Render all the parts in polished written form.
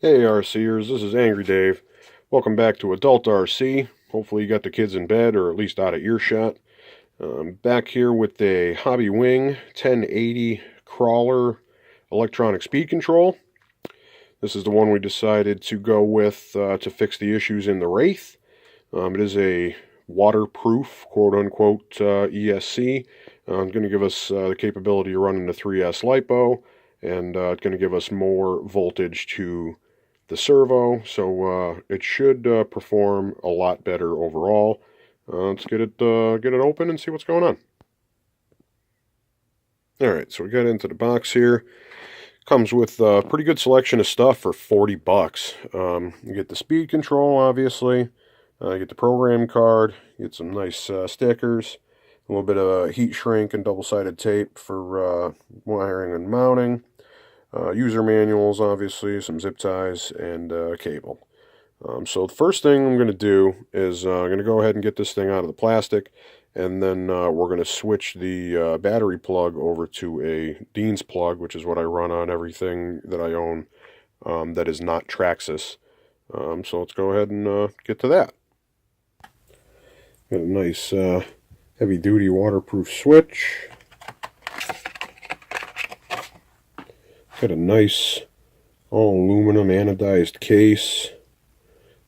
Hey RCers, this is Angry Dave. Welcome back to Adult RC. Hopefully you got the kids in bed or at least out of earshot. Back here with a Hobby Wing 1080 crawler electronic speed control. This is the one we decided to go with to fix the issues in the Wraith. It is a waterproof, quote-unquote, ESC. It's going to give us the capability of running the 3S LiPo, and it's going to give us more voltage to the servo, so it should perform a lot better overall. Let's get it open and see what's going on. Alright, so we got into the box here. Comes with a pretty good selection of stuff for 40 bucks. You get the speed control, obviously. You get the program card. You get some nice stickers. A little bit of heat shrink and double-sided tape for wiring and mounting. User manuals, obviously, some zip ties, and cable. So the first thing I'm going to do is I'm going to go ahead and get this thing out of the plastic, and then we're going to switch the battery plug over to a Dean's plug, which is what I run on everything that I own that is not Traxxas. So let's go ahead and get to that. Got a nice heavy-duty waterproof switch. Got a nice all aluminum anodized case.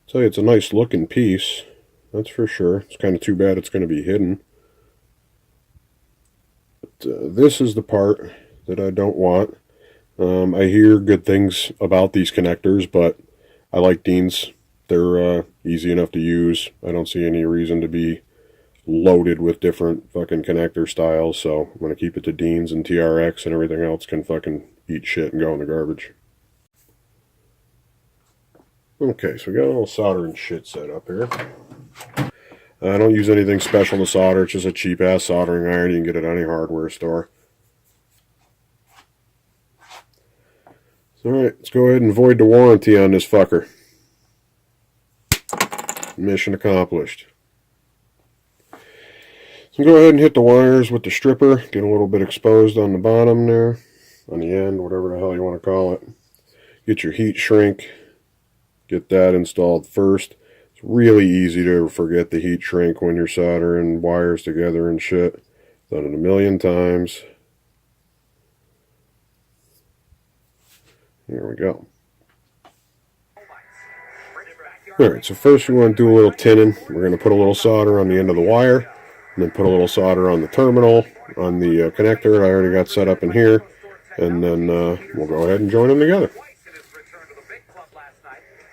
Tell you, it's a nice looking piece, that's for sure. It's kind of too bad it's going to be hidden. But this is the part that I don't want. I hear good things about these connectors, but I like Dean's. They're easy enough to use. I don't see any reason to be loaded with different fucking connector styles, so I'm going to keep it to Dean's, and TRX and everything else can fucking eat shit and go in the garbage. Okay, so we got a little soldering shit set up here. I don't use anything special to solder. It's just a cheap-ass soldering iron. You can get it at any hardware store. Alright, let's go ahead and void the warranty on this fucker. Mission accomplished. So go ahead and hit the wires with the stripper. Get a little bit exposed on the bottom there. On the end, whatever the hell you want to call it. Get your heat shrink. Get that installed first. It's really easy to forget the heat shrink when you're soldering wires together and shit. Done it a million times. Here we go. Alright, so first we want to do a little tinning. We're going to put a little solder on the end of the wire. And then put a little solder on the terminal, on the connector I already got set up in here. And then we'll go ahead and join them together.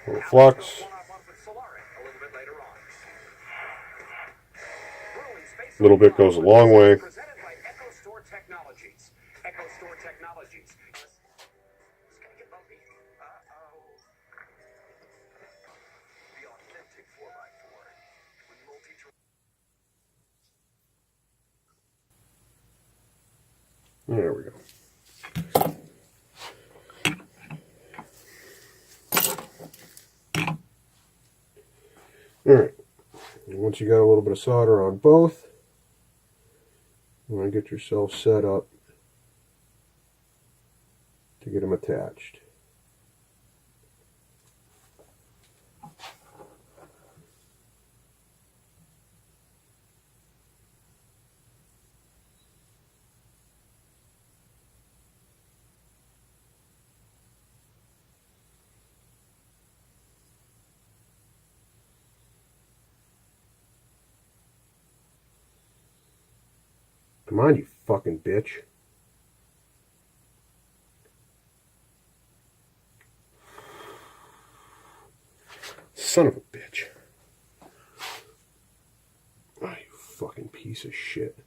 A little flux. A little bit goes a long way. There we go. Alright, once you got a little bit of solder on both, you want to get yourself set up to get them attached. Come on, you fucking bitch. Son of a bitch. Oh, you fucking piece of shit.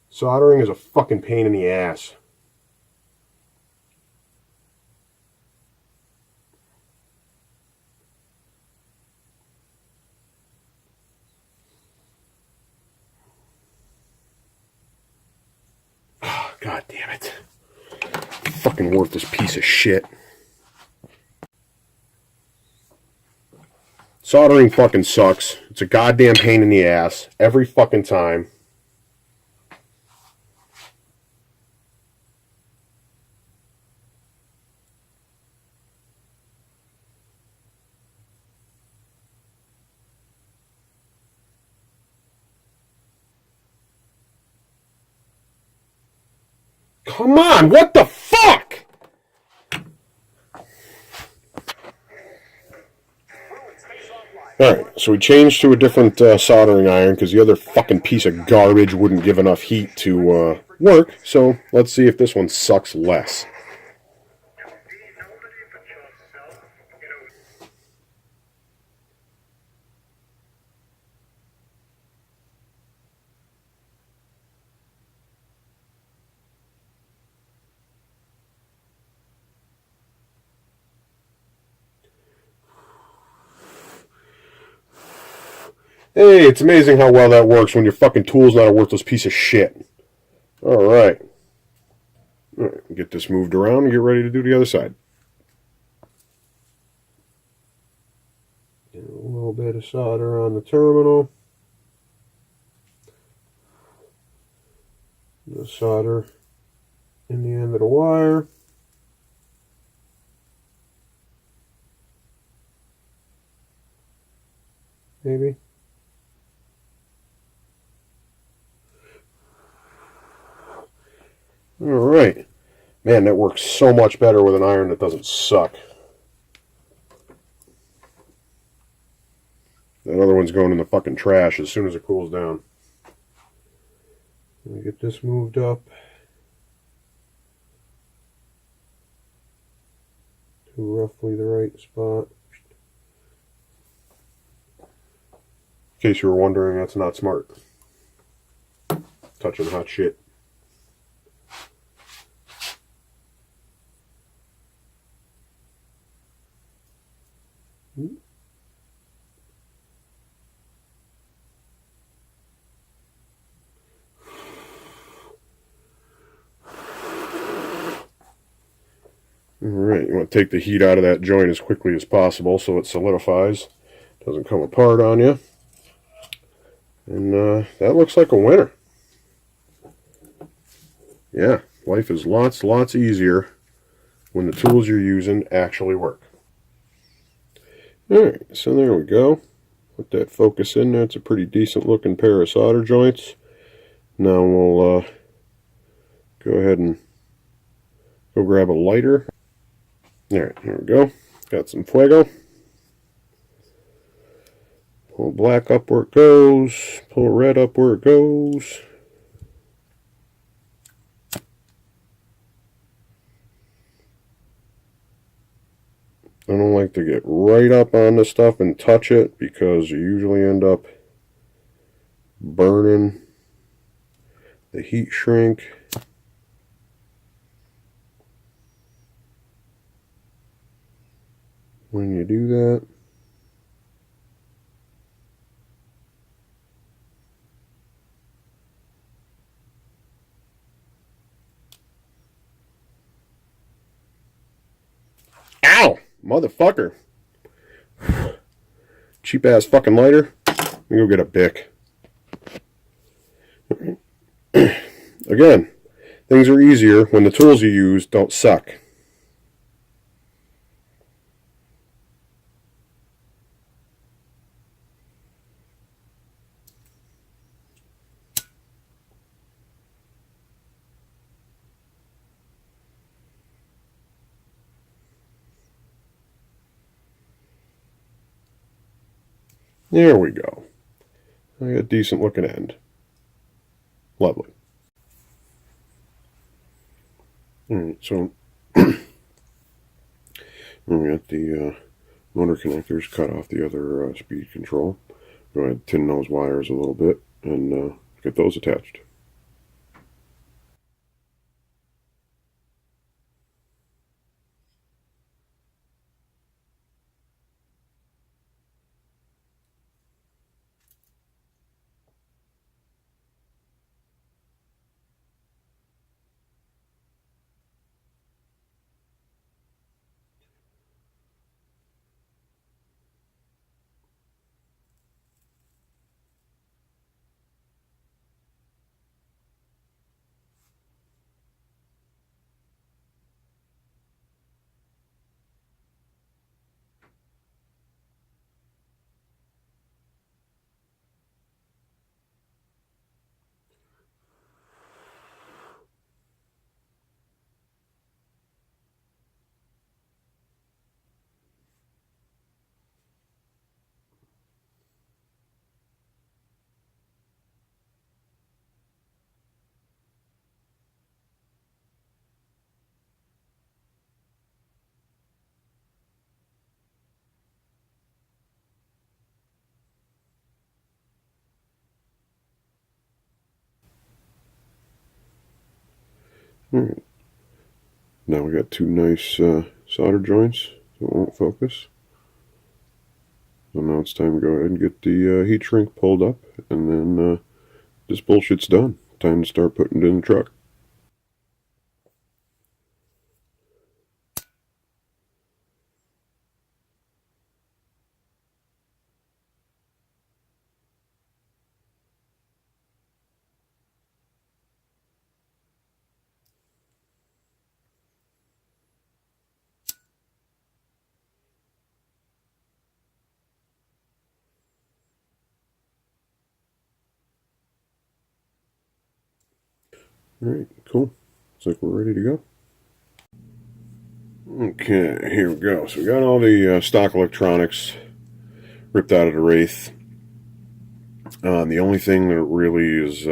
Soldering is a fucking pain in the ass. God damn it. Fucking worthless piece of shit. Soldering fucking sucks. It's a goddamn pain in the ass. Every fucking time. Come on, what the fuck? Alright, so we changed to a different soldering iron because the other fucking piece of garbage wouldn't give enough heat to work. So let's see if this one sucks less. Hey, it's amazing how well that works when your fucking tool's not a worthless piece of shit. Alright. Alright, get this moved around and get ready to do the other side. A little bit of solder on the terminal. The solder in the end of the wire. Maybe. Alright. Man, that works so much better with an iron that doesn't suck. That other one's going in the fucking trash as soon as it cools down. Let me get this moved up to roughly the right spot. In case you were wondering, that's not smart. Touching hot shit. Alright, you want to take the heat out of that joint as quickly as possible so it solidifies. Doesn't come apart on you. And that looks like a winner. Yeah, life is lots easier when the tools you're using actually work. Alright, so there we go. Let that focus in there. It's a pretty decent looking pair of solder joints. Now we'll go ahead and go grab a lighter. Alright, here we go. Got some fuego. Pull black up where it goes. Pull red up where it goes. I don't like to get right up on the stuff and touch it because you usually end up burning the heat shrink. When you do that. Ow! Motherfucker. Cheap ass fucking lighter. Let me go get a Bic. Again, things are easier when the tools you use don't suck. There we go. I got a decent looking end. Lovely. Alright, so we got the motor connectors cut off the other speed control. Go ahead and tin those wires a little bit and get those attached. Alright, now we got two nice solder joints that won't focus. So now it's time to go ahead and get the heat shrink pulled up, and then this bullshit's done. Time to start putting it in the truck. Alright, cool. Looks like we're ready to go. Okay, here we go. So we got all the stock electronics ripped out of the Wraith. The only thing that really is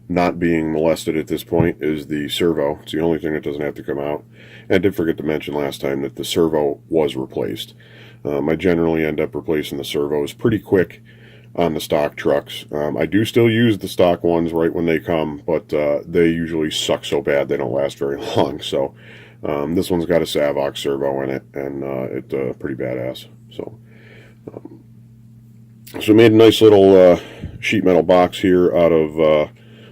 not being molested at this point is the servo. It's the only thing that doesn't have to come out. And I did forget to mention last time that the servo was replaced. I generally end up replacing the servos pretty quick on the stock trucks. I do still use the stock ones right when they come, but they usually suck so bad they don't last very long. So this one's got a Savox servo in it, and it's pretty badass. So I made a nice little sheet metal box here out of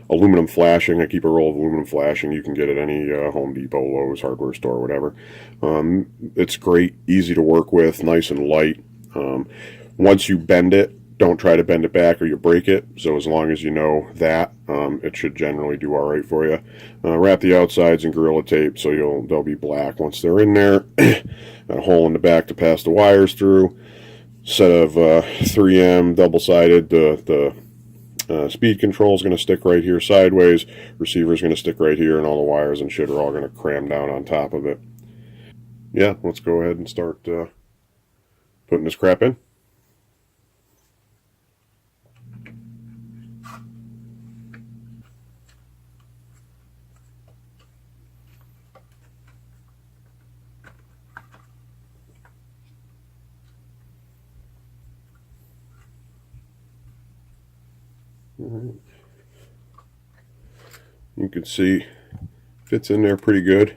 aluminum flashing. I keep a roll of aluminum flashing. You can get it at any Home Depot, Lowe's, hardware store, whatever. It's great, easy to work with, nice and light. Once you bend it, don't try to bend it back or you break it. So as long as you know that, it should generally do all right for you. Wrap the outsides in Gorilla Tape so they'll be black once they're in there. Got a hole in the back to pass the wires through. Set of 3M double-sided. The speed control is going to stick right here sideways. Receiver is going to stick right here, and all the wires and shit are all going to cram down on top of it. Yeah, let's go ahead and start putting this crap in. Right. You can see fits in there pretty good.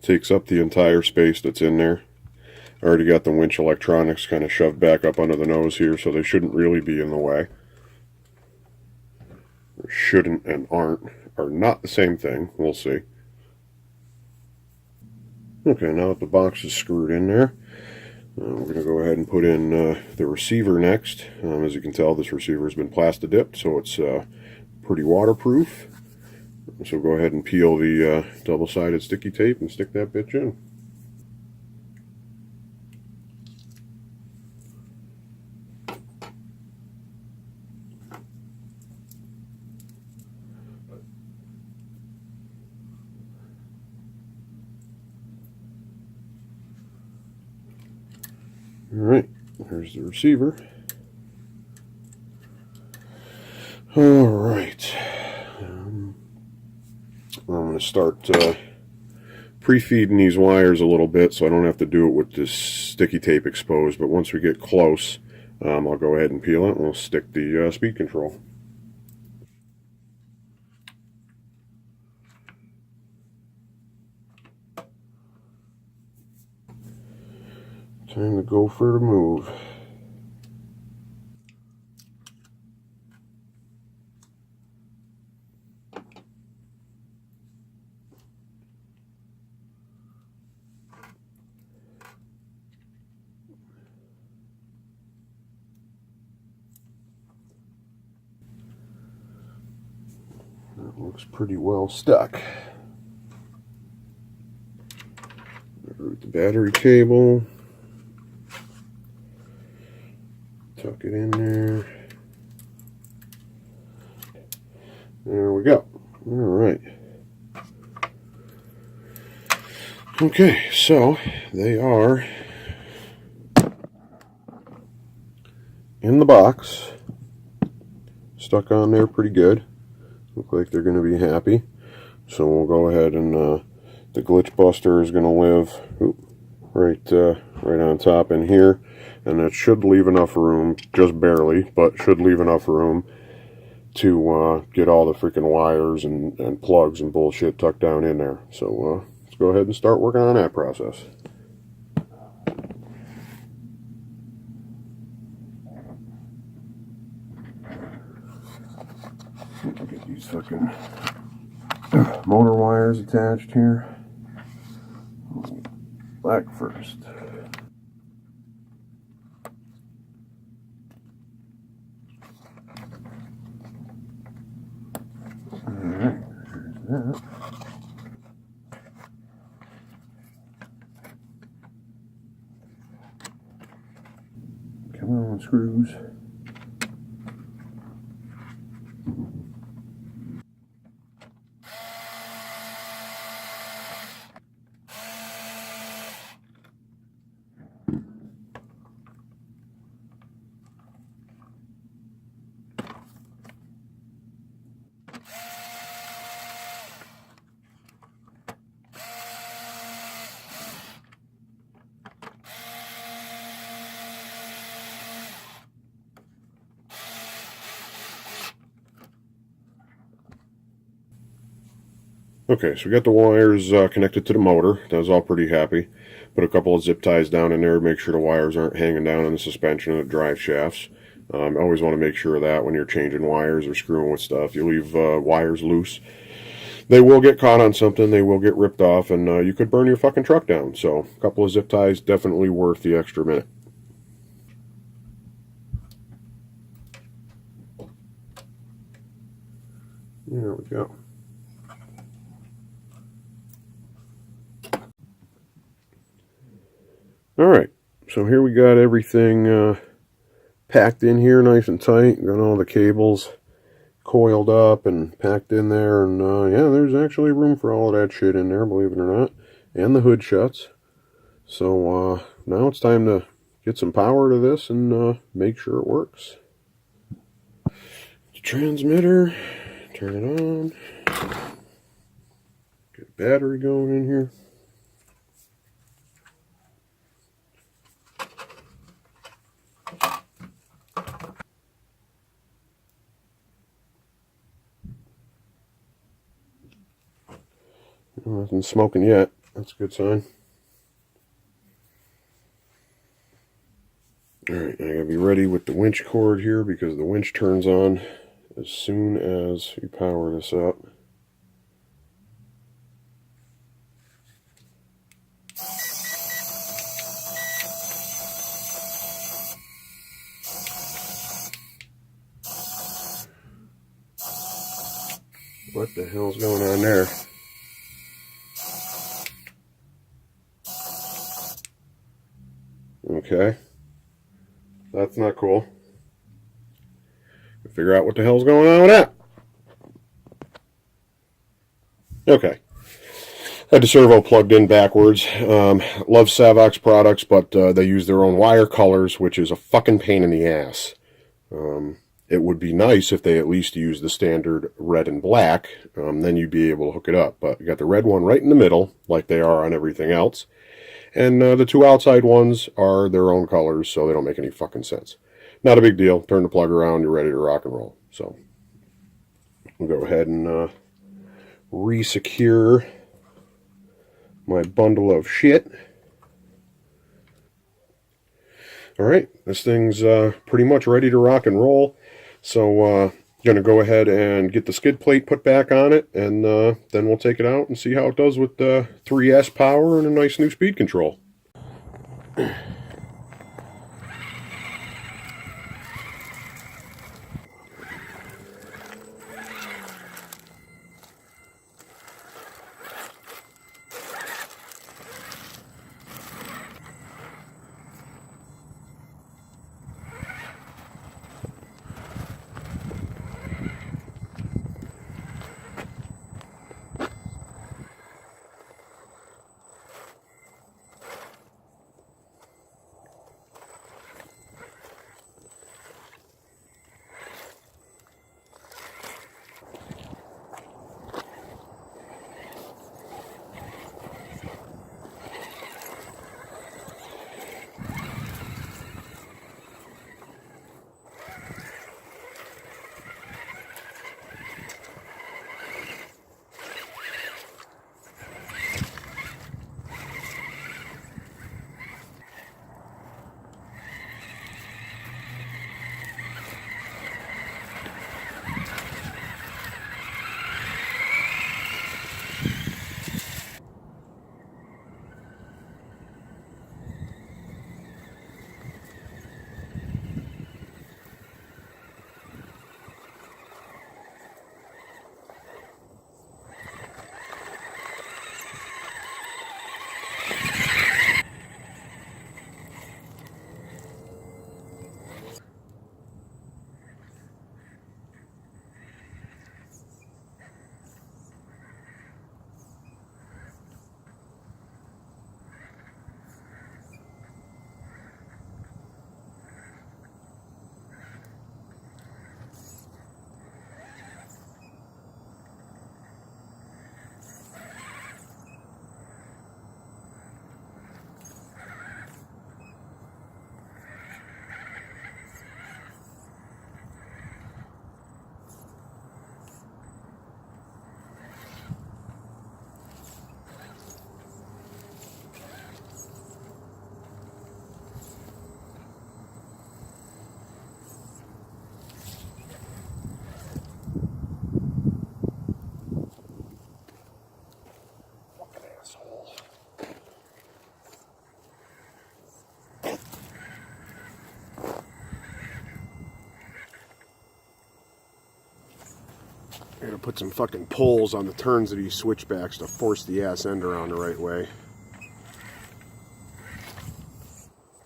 Takes up the entire space that's in there. I already got the winch electronics kind of shoved back up under the nose here, so they shouldn't really be in the way. Or shouldn't and aren't are not the same thing. We'll see. Okay, now that the box is screwed in there, we're going to go ahead and put in the receiver next. As you can tell, this receiver has been plasti-dipped, so it's pretty waterproof. So go ahead and peel the double-sided sticky tape and stick that bitch in. Alright, there's the receiver. Alright. I'm going to start pre-feeding these wires a little bit so I don't have to do it with this sticky tape exposed, but once we get close, I'll go ahead and peel it and we'll stick the speed control. Time to go for the move. That looks pretty well stuck. Route the battery cable. Tuck it in there. There we go. All right. Okay, so they are in the box. Stuck on there pretty good. Look like they're going to be happy. So we'll go ahead and the glitch buster is going to live right on top in here. And it should leave enough room, just barely, but should leave enough room to get all the freaking wires and plugs and bullshit tucked down in there. So let's go ahead and start working on that process. Get these fucking motor wires attached here. Black first. Alright, there's that. Come on, screws. Okay, so we got the wires connected to the motor. That was all pretty happy. Put a couple of zip ties down in there to make sure the wires aren't hanging down in the suspension of the drive shafts. Always want to make sure of that when you're changing wires or screwing with stuff. You leave wires loose, they will get caught on something, they will get ripped off, and you could burn your fucking truck down. So a couple of zip ties, definitely worth the extra minute. There we go. Alright, so here we got everything packed in here nice and tight. Got all the cables coiled up and packed in there, and yeah, there's actually room for all of that shit in there, believe it or not, and the hood shuts. So now it's time to get some power to this and make sure it works. The transmitter, turn it on, get a battery going in here. Nothing smoking yet. That's a good sign. Alright, I gotta be ready with the winch cord here because the winch turns on as soon as you power this up. What the hell's going on there? Okay. That's not cool. Figure out what the hell's going on with that. Okay. Had the servo plugged in backwards. Love Savox products, but they use their own wire colors, which is a fucking pain in the ass. It would be nice if they at least use the standard red and black. Then you'd be able to hook it up. But you got the red one right in the middle, like they are on everything else. And the two outside ones are their own colors, so they don't make any fucking sense. Not a big deal. Turn the plug around, you're ready to rock and roll. So we'll go ahead and re-secure my bundle of shit. Alright, this thing's pretty much ready to rock and roll. So going to go ahead and get the skid plate put back on it, and then we'll take it out and see how it does with 3S power and a nice new speed control. I'm gonna put some fucking poles on the turns of these switchbacks to force the ass end around the right way.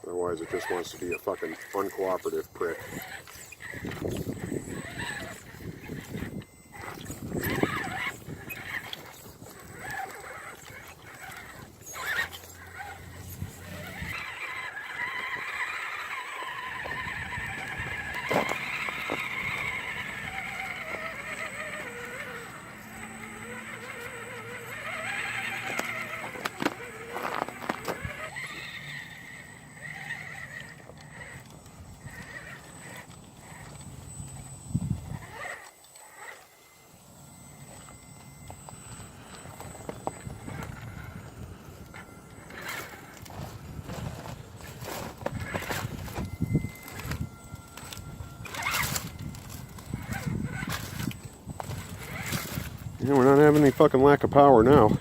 Otherwise it just wants to be a fucking uncooperative prick. Yeah, we're not having any fucking lack of power now.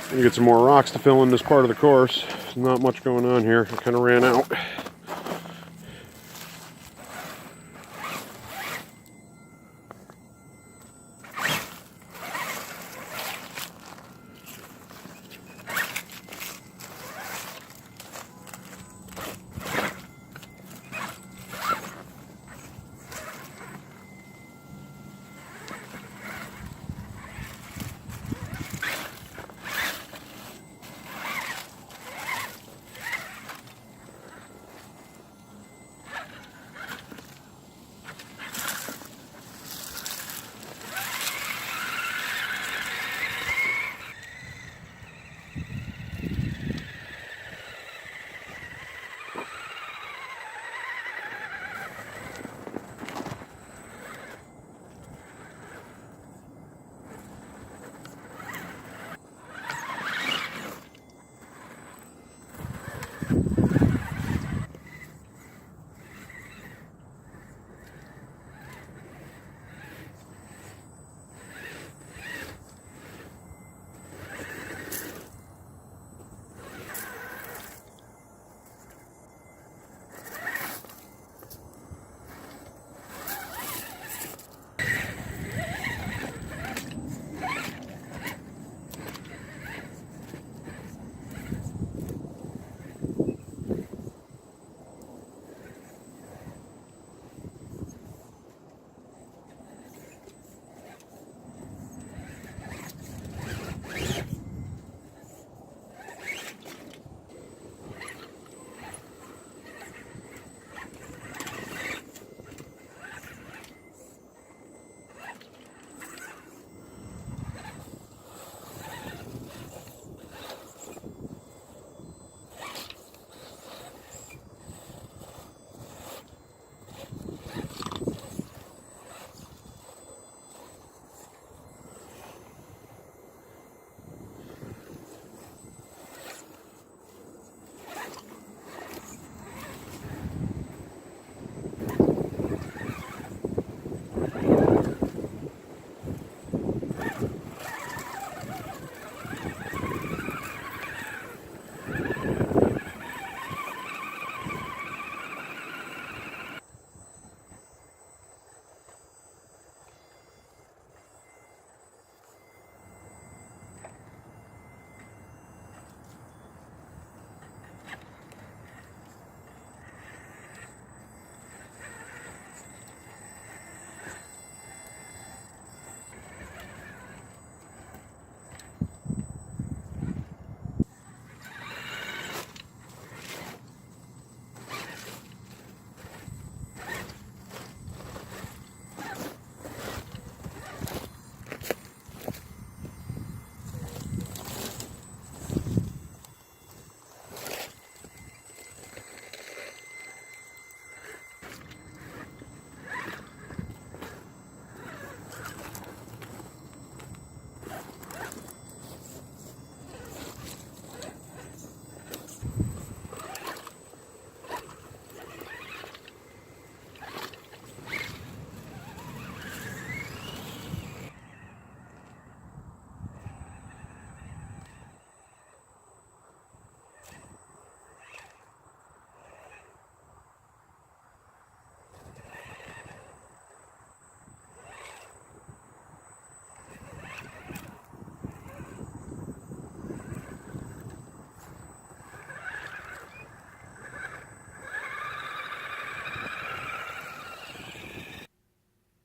I'm gonna get some more rocks to fill in this part of the course. There's not much going on here. I kind of ran out.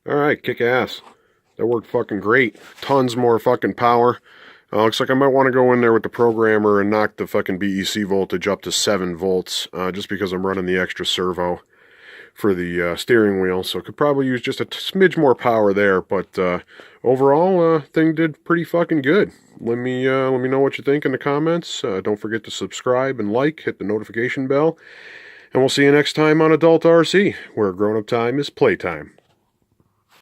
Alright, kick ass. That worked fucking great. Tons more fucking power. Looks like I might want to go in there with the programmer and knock the fucking BEC voltage up to 7 volts, just because I'm running the extra servo for the steering wheel, so could probably use just a smidge more power there, but overall, thing did pretty fucking good. Let me know what you think in the comments. Don't forget to subscribe and like, hit the notification bell, and we'll see you next time on Adult RC, where grown-up time is playtime.